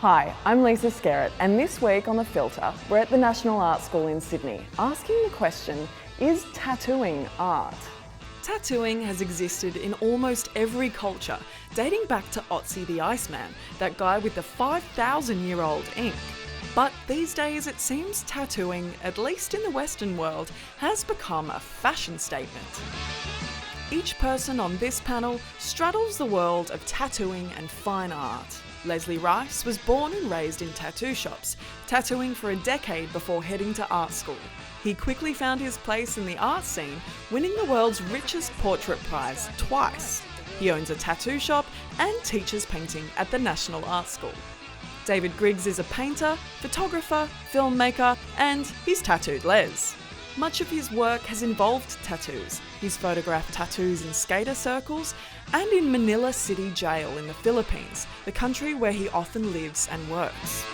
Hi, I'm Lisa Skerrett, and this week on The Filter, we're at the National Art School in Sydney, asking the question, is tattooing art? Tattooing has existed in almost every culture, dating back to Otzi the Iceman, that guy with the 5,000-year-old ink. But these days it seems tattooing, at least in the Western world, has become a fashion statement. Each person on this panel straddles the world of tattooing and fine art. Leslie Rice was born and raised in tattoo shops, tattooing for a decade before heading to art school. He quickly found his place in the art scene, winning the world's richest portrait prize twice. He owns a tattoo shop and teaches painting at the National Art School. David Griggs is a painter, photographer, filmmaker, and he's tattooed Les. Much of his work has involved tattoos. He's photographed tattoos in skater circles and in Manila City Jail in the Philippines, the country where he often lives and works.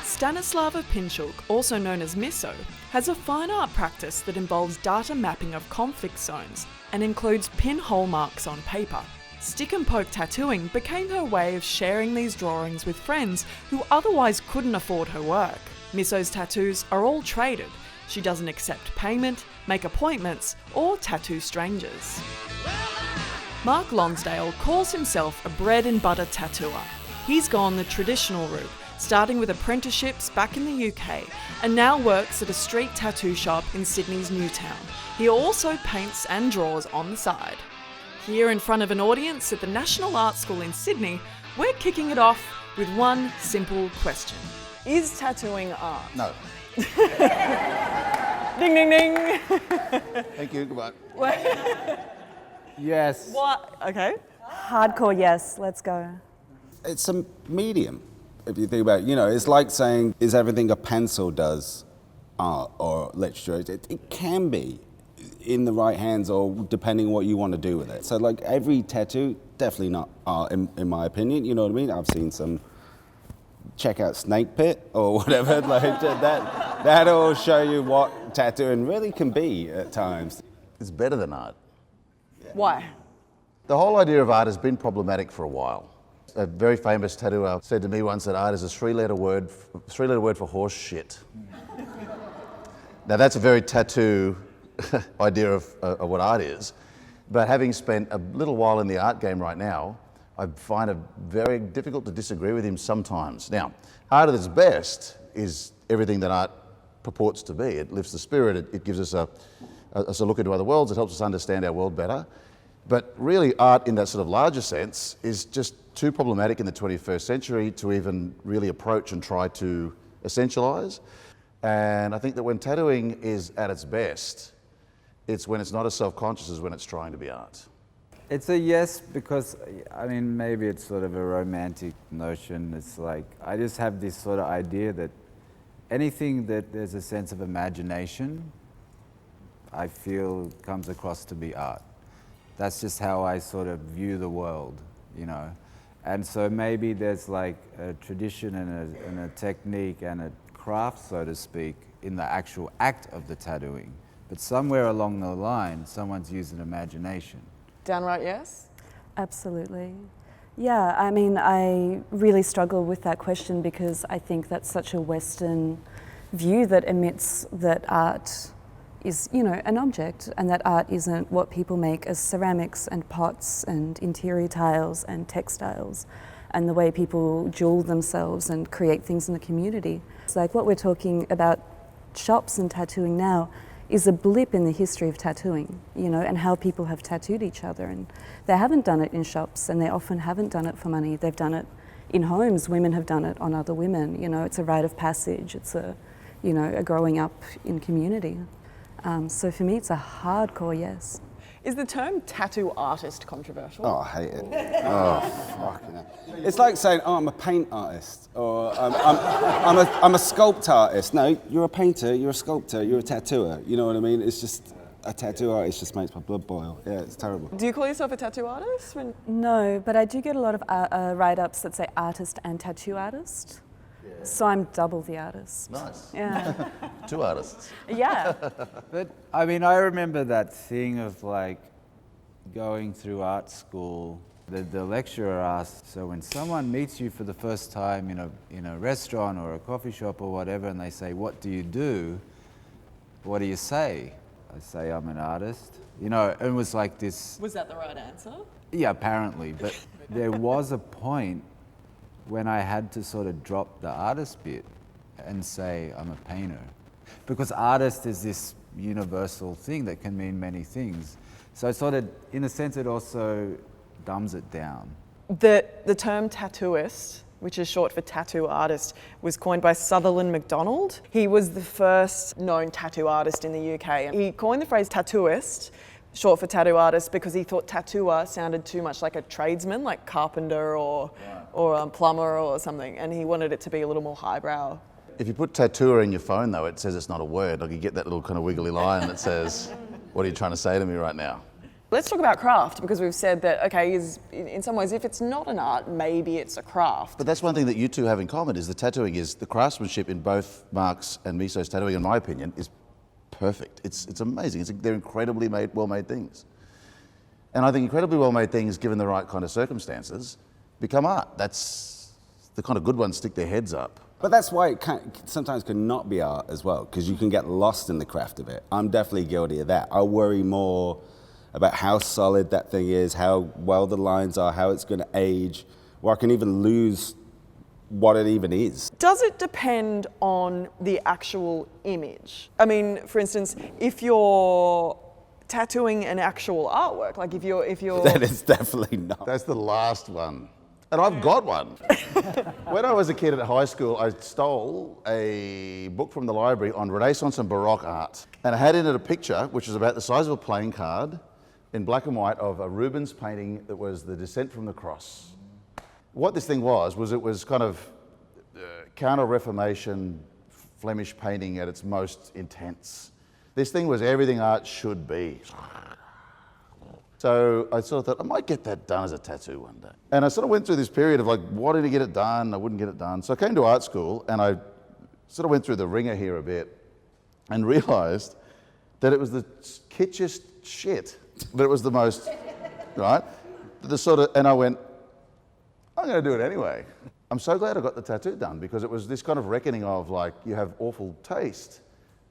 Stanislava Pinchuk, also known as MISO, has a fine art practice that involves data mapping of conflict zones and includes pinhole marks on paper. Stick and poke tattooing became her way of sharing these drawings with friends who otherwise couldn't afford her work. MISO's tattoos are all traded. She doesn't accept payment, make appointments, or tattoo strangers. Mark Lonsdale calls himself a bread and butter tattooer. He's gone the traditional route, starting with apprenticeships back in the UK, and now works at a street tattoo shop in Sydney's Newtown. He also paints and draws on the side. Here in front of an audience at the National Art School in Sydney, we're kicking it off with one simple question. Is tattooing art? No. Ding, ding, ding. Thank you, goodbye. Yes. What? Okay. Hardcore yes, let's go. It's a medium, if you think about it. You know, it's like saying, is everything a pencil does art or literature? It can be in the right hands or depending what you want to do with it. So like every tattoo, definitely not art in my opinion, you know what I mean? I've seen some, check out Snake Pit or whatever, like that'll show you what tattooing really can be at times. It's better than art. Why? The whole idea of art has been problematic for a while. A very famous tattooer said to me once that art is a three-letter word for horse shit. Now that's a very tattoo idea of what art is, but having spent a little while in the art game right now, I find it very difficult to disagree with him sometimes. Now, art at its best is everything that art purports to be. It lifts the spirit, it gives us a look into other worlds, it helps us understand our world better. But really art in that sort of larger sense is just too problematic in the 21st century to even really approach and try to essentialise. And I think that when tattooing is at its best, it's when it's not as self-conscious as when it's trying to be art. It's a yes because, I mean, maybe it's sort of a romantic notion. It's like, I just have this sort of idea that anything that there's a sense of imagination, I feel comes across to be art. That's just how I sort of view the world, you know. And so maybe there's like a tradition and a technique and a craft, so to speak, in the actual act of the tattooing. But somewhere along the line, someone's used an imagination. Downright yes? Absolutely. Yeah, I mean, I really struggle with that question because I think that's such a Western view that emits that art is, you know, an object, and that art isn't what people make as ceramics and pots and interior tiles and textiles and the way people jewel themselves and create things in the community. It's like what we're talking about shops and tattooing now is a blip in the history of tattooing, you know, and how people have tattooed each other. And they haven't done it in shops, and they often haven't done it for money. They've done it in homes. Women have done it on other women. You know, it's a rite of passage. It's a, you know, a growing up in community. So for me, it's a hardcore yes. Is the term tattoo artist controversial? Oh, I hate it. Oh, fucking hell. It's like saying, oh, I'm a paint artist, or I'm a sculpt artist. No, you're a painter, you're a sculptor, you're a tattooer. You know what I mean? It's just, a tattoo artist just makes my blood boil. Yeah, it's terrible. Do you call yourself a tattoo artist? No, but I do get a lot of write-ups that say artist and tattoo artist. So I'm double the artist. Nice. Yeah. Two artists. Yeah. But I mean, I remember that thing of like going through art school The lecturer asked, so when someone meets you for the first time in a restaurant or a coffee shop or whatever, and they say, what do you do? What do you say? I say, I'm an artist. You know, it was like this. Was that the right answer? Yeah, apparently. But there was a point when I had to sort of drop the artist bit and say, I'm a painter. Because artist is this universal thing that can mean many things. So sort of, in a sense, it also dumbs it down. The term tattooist, which is short for tattoo artist, was coined by Sutherland MacDonald. He was the first known tattoo artist in the UK. And he coined the phrase tattooist, short for tattoo artist, because he thought tattooer sounded too much like a tradesman, like carpenter or plumber or something, and he wanted it to be a little more highbrow. If you put tattooer in your phone, though, it says it's not a word. Like you get that little kind of wiggly line that says, what are you trying to say to me right now? Let's talk about craft, because we've said that, okay, in some ways, if it's not an art, maybe it's a craft. But that's one thing that you two have in common, is the tattooing is, the craftsmanship in both Mark's and MISO's tattooing, in my opinion, is perfect. It's amazing. They're incredibly well-made things. And I think incredibly well-made things, given the right kind of circumstances, become art. That's the kind of good ones stick their heads up. But that's why it sometimes can not be art as well, because you can get lost in the craft of it. I'm definitely guilty of that. I worry more about how solid that thing is, how well the lines are, how it's going to age, or I can even lose what it even is. Does it depend on the actual image? I mean, for instance, if you're tattooing an actual artwork, like if you're That is definitely not. That's the last one. And I've got one. When I was a kid at high school, I stole a book from the library on Renaissance and Baroque art. And I had in it a picture, which was about the size of a playing card, in black and white, of a Rubens painting that was the Descent from the Cross. What this thing was it was kind of counter-Reformation Flemish painting at its most intense. This thing was everything art should be. So I sort of thought, I might get that done as a tattoo one day. And I sort of went through this period of like, wanting to get it done, I wouldn't get it done. So I came to art school and I sort of went through the ringer here a bit and realised that it was the kitschest shit, but it was the most, right? And I went, I'm going to do it anyway. I'm so glad I got the tattoo done, because it was this kind of reckoning of like, you have awful taste,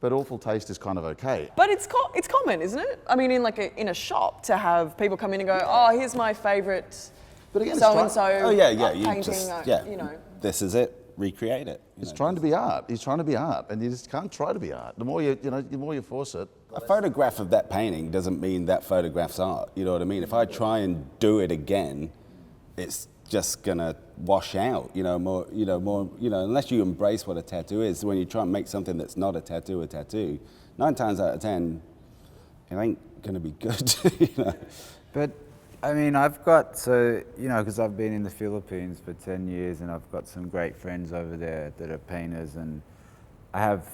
but awful taste is kind of okay. But it's common, isn't it? I mean, in a shop, to have people come in and go, oh, here's my favourite so-and-so painting, you know. This is it, recreate it. It's trying to be art. He's trying to be art, and you just can't try to be art. The more you force it. A photograph of that painting doesn't mean that photograph's art, you know what I mean? If I try and do it again, it's just gonna wash out, unless you embrace what a tattoo is. When you try and make something that's not a tattoo, 9 times out of 10, it ain't gonna be good, you know. But I mean, I've got, because I've been in the Philippines for 10 years and I've got some great friends over there that are painters, and I have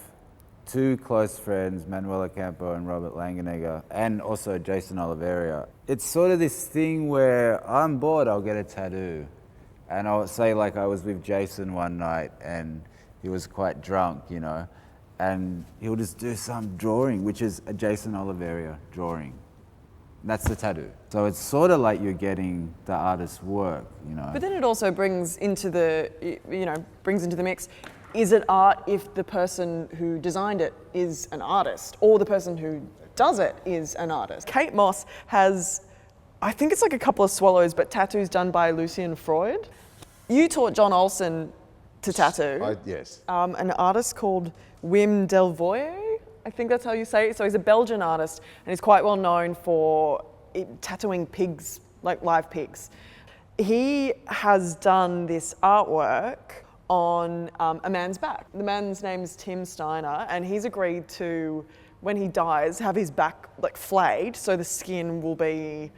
2 close friends, Manuela Campo and Robert Langenegger, and also Jason Oliveira. It's sort of this thing where I'm bored, I'll get a tattoo. And I'll say, like, I was with Jason one night and he was quite drunk, and he'll just do some drawing, which is a Jason Oliveira drawing. That's the tattoo. So it's sort of like you're getting the artist's work, But then it also brings into the mix, is it art if the person who designed it is an artist, or the person who does it is an artist? Kate Moss has, I think it's like a couple of swallows, but tattoos done by Lucian Freud. You taught John Olsen to tattoo. Yes. An artist called Wim Delvoye, I think that's how you say it. So he's a Belgian artist, and he's quite well known for tattooing pigs, like live pigs. He has done this artwork on a man's back. The man's name's Tim Steiner, and he's agreed to, when he dies, have his back like flayed so the skin will be,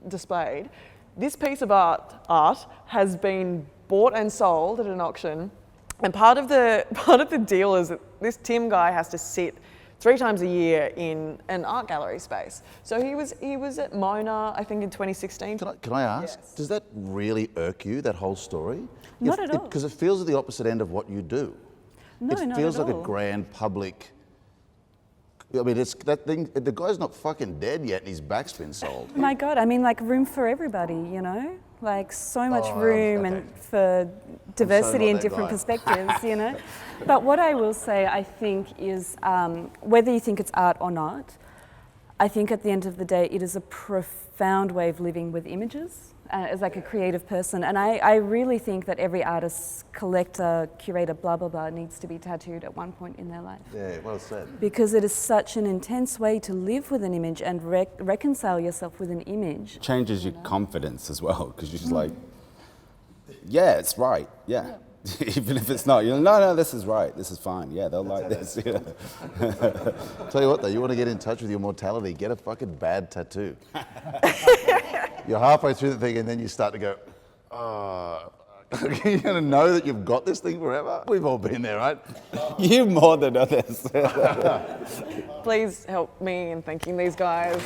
displayed. This piece of art has been bought and sold at an auction, and part of the deal is that this Tim guy has to sit 3 times a year in an art gallery space. So he was at Mona, I think, in 2016. Can I ask, Yes. Does that really irk you, that whole story? Not at all. Because it feels at the opposite end of what you do. No, it not feels at like all. a grand public I mean, it's that thing. The guy's not fucking dead yet, and his back's been sold. My God, I mean, like room for everybody, you know? Like so much room okay. and for diversity not and that different guy. perspectives, you know? But what I will say, I think, is whether you think it's art or not, I think at the end of the day, it is a profound way of living with images as like a creative person. And I really think that every artist, collector, curator, blah, blah, blah, needs to be tattooed at one point in their life. Yeah, well said. Because it is such an intense way to live with an image and reconcile yourself with an image. Changes your confidence as well, because you're just like, yeah, it's right, yeah. Even if it's not, you're like, no, this is right, this is fine, yeah, they'll like this. Yeah. Tell you what though, you want to get in touch with your mortality, get a fucking bad tattoo. You're halfway through the thing and then you start to go, oh, you're going to know that you've got this thing forever? We've all been there, right? You more than others. Please help me in thanking these guys.